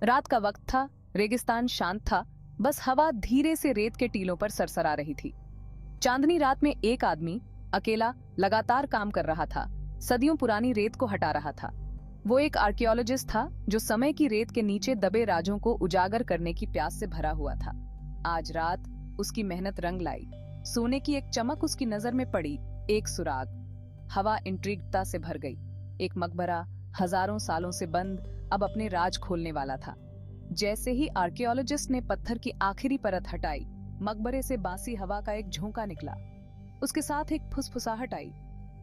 रात का वक्त था, रेगिस्तान शांत था, बस हवा धीरे से रेत के टीलों पर सरसरा रही थी। चांदनी रात में एक आदमी अकेला लगातार काम कर रहा था, सदियों पुरानी रेत को हटा रहा था। वो एक आर्कियोलॉजिस्ट था जो समय की रेत के नीचे दबे राजों को उजागर करने की प्यास से भरा हुआ था। आज रात उसकी मेहनत रंग लाई। सोने की एक चमक उसकी नजर में पड़ी, एक सुराग। हवा इंट्रिग्डता से भर गई। एक मकबरा, हजारों सालों से बंद, अब अपने राज खोलने वाला था। जैसे ही आर्कियोलॉजिस्ट ने पत्थर की आखिरी परत हटाई, मकबरे से बासी हवा का एक झोंका निकला। उसके साथ एक फुसफुसाहट आई,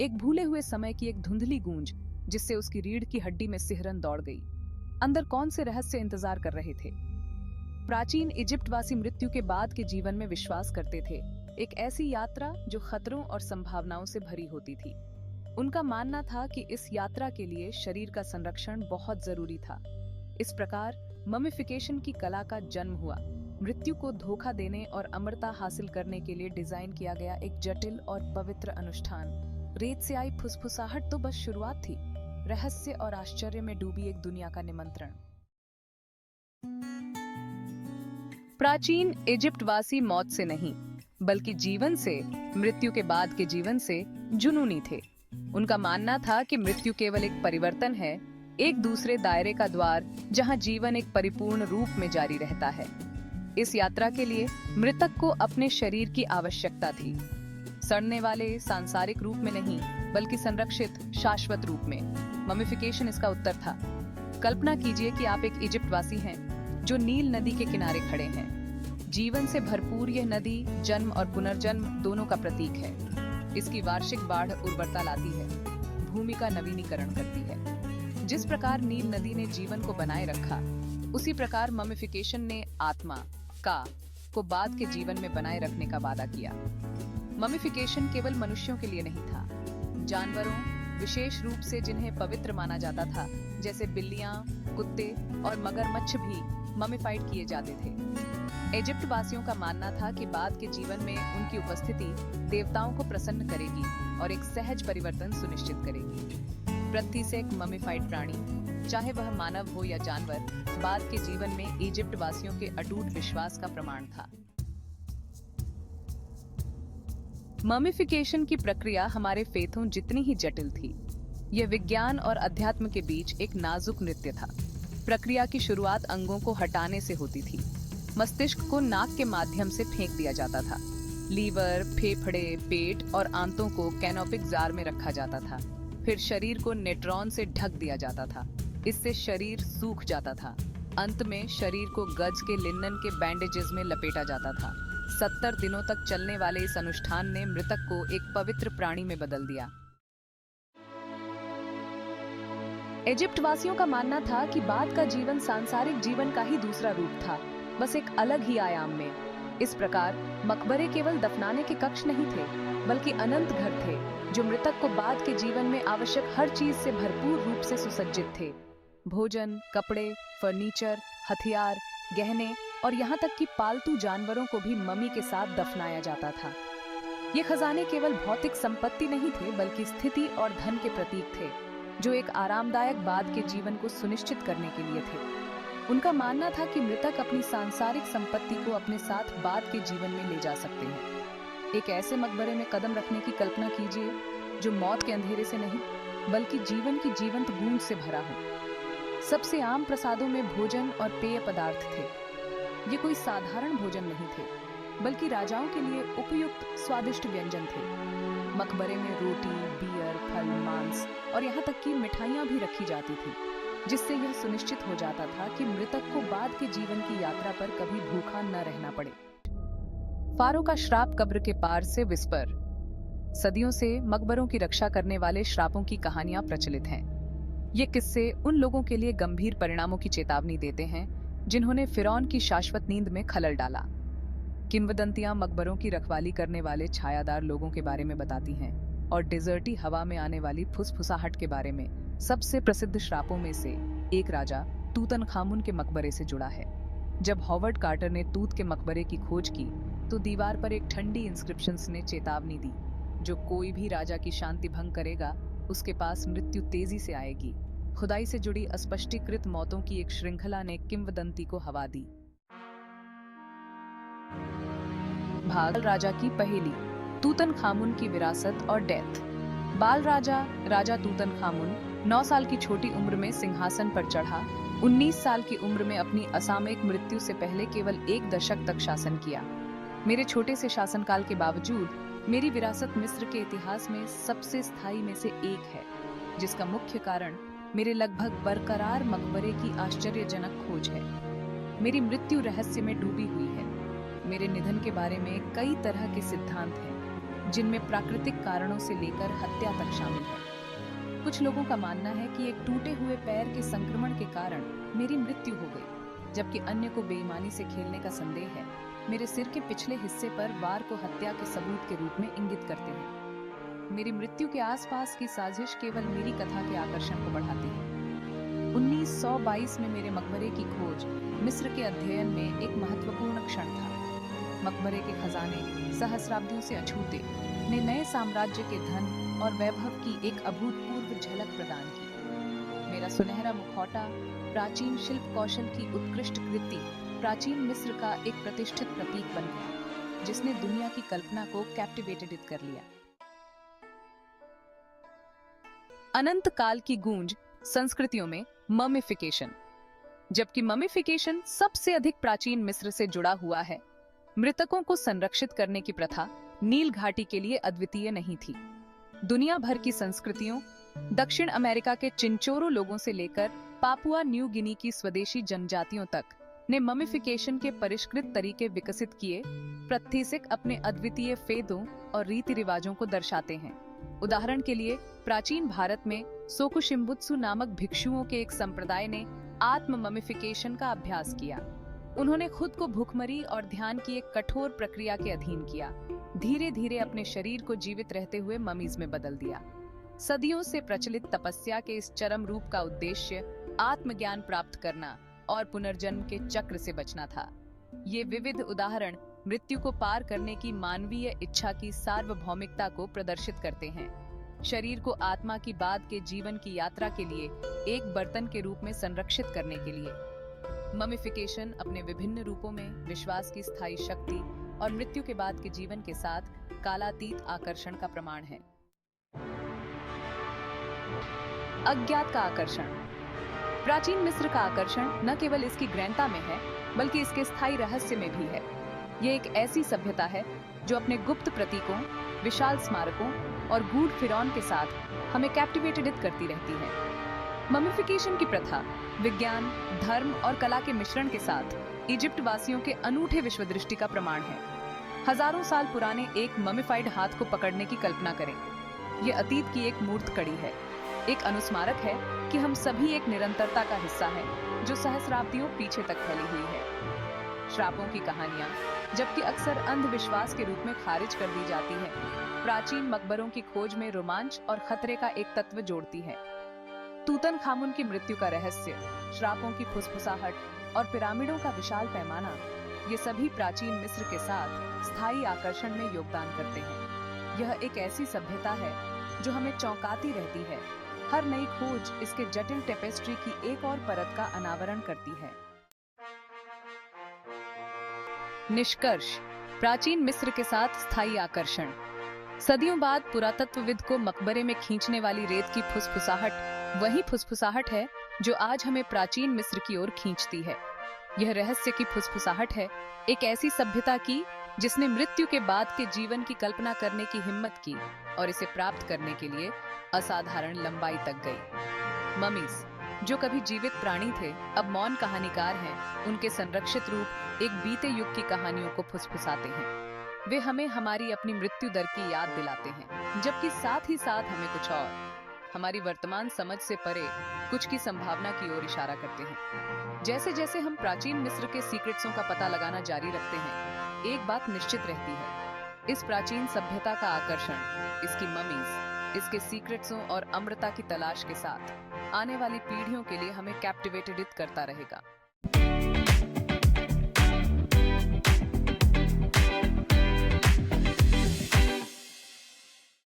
एक भूले हुए समय की एक धुंधली गूंज, जिससे उसकी रीढ़ की हड्डी में सिहरन दौड़ गई। अंदर कौन से रहस्य इंतजार कर रहे थे? प्राचीन इजिप्टवासी मृत्यु के बाद के जीवन में विश्वास करते थे, एक ऐसी यात्रा जो खतरों और संभावनाओं से भरी होती थी। उनका मानना था कि इस यात्रा के लिए शरीर का संरक्षण बहुत जरूरी था। इस प्रकार ममिफिकेशन की कला का जन्म हुआ। मृत्यु को धोखा देने और अमरता हासिल करने के लिए डिजाइन किया गया एक जटिल और पवित्र अनुष्ठान। रेत से आई फुसफुसाहट तो बस शुरुआत थी, रहस्य और आश्चर्य में डूबी एक दुनिया का निमंत्रण। प्राचीन इजिप्टवासी मौत से नहीं, बल्कि जीवन से, मृत्यु के बाद के जीवन से जुनूनी थे। उनका मानना था कि मृत्यु केवल एक परिवर्तन है, एक दूसरे दायरे का द्वार, जहां जीवन एक परिपूर्ण रूप में जारी रहता है। इस यात्रा के लिए मृतक को अपने शरीर की आवश्यकता थी, सड़ने वाले सांसारिक रूप में नहीं, बल्कि संरक्षित शाश्वत रूप में। ममिफिकेशन इसका उत्तर था। कल्पना कीजिए कि आप एक इजिप्टवासी हैं जो नील नदी के किनारे खड़े हैं। जीवन से भरपूर यह नदी जन्म और पुनर्जन्म दोनों का प्रतीक है। इसकी वार्षिक बाढ़ उर्वरता लाती है, भूमि का नवीनीकरण करती है। जिस प्रकार नील नदी ने जीवन को बनाए रखा, उसी प्रकार ममिफिकेशन ने आत्मा का को बाद के जीवन में बनाए रखने का वादा किया। ममिफिकेशन केवल मनुष्यों के लिए नहीं था, जानवरों, विशेष रूप से जिन्हें पवित्र माना जाता था, जैसे बिल्लियां, कुत्ते और मगरमच्छ भी ममिफाइड किए जाते थे। इजिप्ट वासियों का मानना था कि बाद के जीवन में उनकी उपस्थिति देवताओं को प्रसन्न करेगी और एक सहज परिवर्तन सुनिश्चित करेगी। पृथ्वी से एक ममिफाइड प्राणी, चाहे वह मानव हो या जानवर, बाद के जीवन में इजिप्ट वासियों के अटूट विश्वास का प्रमाण था। ममिफिकेशन की प्रक्रिया हमारे फेथों जितनी ही जटिल थी। यह विज्ञान और अध्यात्म के बीच एक नाजुक नृत्य था। प्रक्रिया की शुरुआत अंगों को हटाने से होती थी। मस्तिष्क को नाक के माध्यम से फेंक दिया जाता था। लीवर, फेफड़े, पेट और आंतों को कैनोपिक जार में रखा जाता था। फिर शरीर को नेट्रॉन से ढक दिया जाता था। इससे शरीर सूख जाता था। अंत में शरीर को गज के लिनन के बैंडेजेस में लपेटा जाता था। 70 दिनों तक चलने वाले इस अनुष्ठान ने मृतक को एक पवित्र प्राणी में बदल दिया। इजिप्ट वासियों का मानना था कि बाद का जीवन सांसारिक जीवन का ही दूसरा रूप था, बस एक अलग ही आयाम में। इस प्रकार मकबरे केवल दफनाने के कक्ष नहीं थे, बल्कि अनंत घर थे, जो मृतक को बाद के जीवन में आवश्यक हर चीज से भरपूर रूप से सुसज्जित थे। भोजन, कपड़े, फर्नीचर, हथियार, गहने और यहाँ तक कि पालतू जानवरों को भी मम्मी के साथ दफनाया जाता था। ये खजाने केवल भौतिक संपत्ति नहीं थे, बल्कि स्थिति और धन के प्रतीक थे, जो एक आरामदायक बाद के जीवन को सुनिश्चित करने के लिए थे। उनका मानना था कि मृतक अपनी सांसारिक संपत्ति को अपने साथ बाद के जीवन में ले जा सकते हैं। एक ऐसे मकबरे में कदम रखने की कल्पना कीजिए, जो मौत के अंधेरे से नहीं, बल्कि जीवन की जीवंत गूंज से भरा हो। सबसे आम प्रसादों में भोजन और पेय पदार्थ थे। ये कोई साधारण भोजन नहीं थे, बल्कि राजाओं के लिए उपयुक्त स्वादिष्ट व्यंजन थे। मकबरे में रोटी, बियर, फल, मांस और यहाँ तक कि मिठाइयाँ भी रखी जाती थी, जिससे यह सुनिश्चित हो जाता था कि मृतक को बाद के जीवन की यात्रा पर कभी भूखा न रहना पड़े। फारो का श्राप, कब्र के पार से विस्पर। सदियों से मकबरों की रक्षा करने वाले श्रापों की कहानियां प्रचलित हैं। ये किस्से उन लोगों के लिए गंभीर परिणामों की चेतावनी देते हैं जिन्होंने फिरौन की शाश्वत नींद में खलल डाला। किंवदंतियां मकबरों की रखवाली करने वाले छायादार लोगों के बारे में बताती हैं और डिजर्टी हवा में आने वाली फुसफुसाहट के बारे में। सबसे प्रसिद्ध श्रापों में से एक राजा तूतनखामुन के मकबरे से जुड़ा है। जब हॉवर्ड कार्टर ने तूत के मकबरे की खोज की, तो दीवार पर एक ठंडी इंस्क्रिप्शंस ने चेतावनी दी, जो कोई भी राजा की शांति भंग करेगा, उसके पास मृत्यु तेजी से आएगी। खुदाई से जुड़ी अस्पष्टीकृत मौतों की एक श्रृंखला ने किंवदंती को हवा दी। बाल राजा की पहेली, तूतनखामुन की विरासत और डेथ। बाल राजा राजा तूतनखामुन 9 साल की छोटी उम्र में सिंहासन पर चढ़ा। 19 साल की उम्र में अपनी असामयिक मृत्यु से पहले केवल 1 दशक तक शासन किया। मेरे छोटे से शासनकाल के बावजूद मेरी विरासत मिस्र के इतिहास में सबसे स्थायी में से एक है, जिसका मुख्य कारण मेरे लगभग बरकरार मकबरे की आश्चर्यजनक खोज है। मेरी मृत्यु रहस्य में डूबी हुई है। मेरे निधन के बारे में कई तरह के सिद्धांत हैं, जिनमें प्राकृतिक कारणों से लेकर हत्या तक शामिल है। कुछ लोगों का मानना है कि एक टूटे हुए पैर के संक्रमण के कारण मेरी मृत्यु हो गई, जबकि अन्य को बेईमानी से खेलने का संदेह है। मेरे सिर के पिछले हिस्से पर वार को हत्या के सबूत के रूप में इंगित करते हैं। मेरी मृत्यु के आसपास की साजिश केवल मेरी कथा के आकर्षण को बढ़ाती है। 1922 में मेरे मकबरे की खोज मिस्र के अध्ययन में एक महत्वपूर्ण क्षण था। मकबरे के खजाने सहस्राब्दियों से अछूते ने नए साम्राज्य के धन और वैभव की एक अभूतपूर्व झलक प्रदान की। मेरा सुनहरा मुखौटा प्राचीन शिल्प कौशल की उत्कृष्ट कृति, प्राचीन मिस्र का एक प्रतिष्ठित प्रतीक बन गया, जिसने दुनिया की कल्पना को कैप्टिवेटेड कर लिया। अनंत काल की गूंज संस्कृतियों में ममिफिकेशन। जबकि ममिफिकेशन सबसे अधिक प्राचीन मिस्र से जुड़ा हुआ है, मृतकों को संरक्षित करने की प्रथा नील घाटी के लिए अद्वितीय नहीं थी। दुनिया भर की संस्कृतियों, दक्षिण अमेरिका के चिंचोरो लोगों से लेकर पापुआ न्यू गिनी की स्वदेशी जनजातियों तक ने ममिफिकेशन के परिष्कृत तरीके विकसित किए। प्रत्येक अपने अद्वितीय फेदों और रीति रिवाजों को दर्शाते हैं। उदाहरण के लिए, प्राचीन भारत में सोकुशिम्बुत्सु नामक भिक्षुओं के एक संप्रदाय ने आत्म ममिफिकेशन का अभ्यास किया। उन्होंने खुद को भूखमरी और ध्यान की एक कठोर प्रक्रिया के अधीन किया, धीरे धीरे अपने शरीर को जीवित रहते हुए ममीज में बदल दिया। सदियों से प्रचलित तपस्या के इस चरम रूप का उद्देश्य आत्मज्ञान प्राप्त करना और पुनर्जन्म के चक्र से बचना था। ये विविध उदाहरण मृत्यु को पार करने की मानवीय इच्छा की सार्वभौमिकता को प्रदर्शित करते हैं। शरीर को आत्मा की बाद के जीवन की यात्रा के लिए एक बर्तन के रूप में संरक्षित करने के लिए ममिफिकेशन अपने विभिन्न रूपों में विश्वास की स्थायी शक्ति और मृत्यु के बाद के जीवन के साथ कालातीत आकर्षण का प्रमाण है। अज्ञात का आकर्षण। प्राचीन मिस्र का आकर्षण न केवल इसकी गहनता में है, बल्कि इसके स्थायी रहस्य में भी है। यह एक ऐसी सभ्यता है जो अपने गुप्त प्रतीकों, विशाल स्मारकों और गूढ़ फिरौन के साथ हमें कैप्टिवेटेड करती रहती है। ममिफिकेशन की प्रथा विज्ञान, धर्म और कला के मिश्रण के साथ इजिप्ट वासियों के अनूठे विश्वदृष्टि का प्रमाण है। हजारों साल पुराने एक ममिफाइड हाथ को पकड़ने की कल्पना करें। यह अतीत की एक मूर्त कड़ी है, एक अनुस्मारक है कि हम सभी एक निरंतरता का हिस्सा हैं, जो सहस्राब्दियों पीछे तक फैली हुई है। श्रापों की कहानियां, जबकि अक्सर अंधविश्वास के रूप में खारिज कर दी जाती है, प्राचीन मकबरों की खोज में रोमांच और खतरे का एक तत्व जोड़ती है। तूतनखामुन की मृत्यु का रहस्य, श्रापों की फुसफुसाहट और पिरामिडों का विशाल पैमाना, ये सभी प्राचीन मिस्र के साथ स्थायी आकर्षण में योगदान करते हैं। यह एक ऐसी सभ्यता है जो हमें चौंकाती रहती है। हर नई खोज इसके जटिल टेपेस्ट्री की एक और परत का अनावरण करती है। निष्कर्ष: प्राचीन मिस्र के साथ स्थायी आकर्षण। सदियों बाद पुरातत्वविद को मकबरे में खींचने वाली रेत की फुसफुसाहट वही फुसफुसाहट है जो आज हमें प्राचीन मिस्र की ओर खींचती है। यह रहस्य की फुसफुसाहट है एक ऐसी सभ्यता की जिसने मृत्यु के बाद के जीवन की कल्पना करने की हिम्मत की और इसे प्राप्त करने के लिए असाधारण लंबाई तक गई। ममीज, जो कभी जीवित प्राणी थे, अब मौन कहानीकार हैं। उनके संरक्षित रूप एक बीते युग की कहानियों को फुसफुसाते हैं। वे हमें हमारी अपनी मृत्यु दर की याद दिलाते हैं, जबकि साथ ही साथ हमें कुछ और, हमारी वर्तमान समझ से परे कुछ की संभावना की ओर इशारा करते हैं। जैसे जैसे हम प्राचीन मिस्र के सीक्रेट्सों का पता लगाना जारी रखते हैं, एक बात निश्चित रहती है, इस प्राचीन सभ्यता का आकर्षण, इसकी ममीज, इसके सीक्रेट्सों और अमृता की तलाश के साथ आने वाली पीढ़ियों के लिए हमें कैप्टिवेटेड करता रहेगा।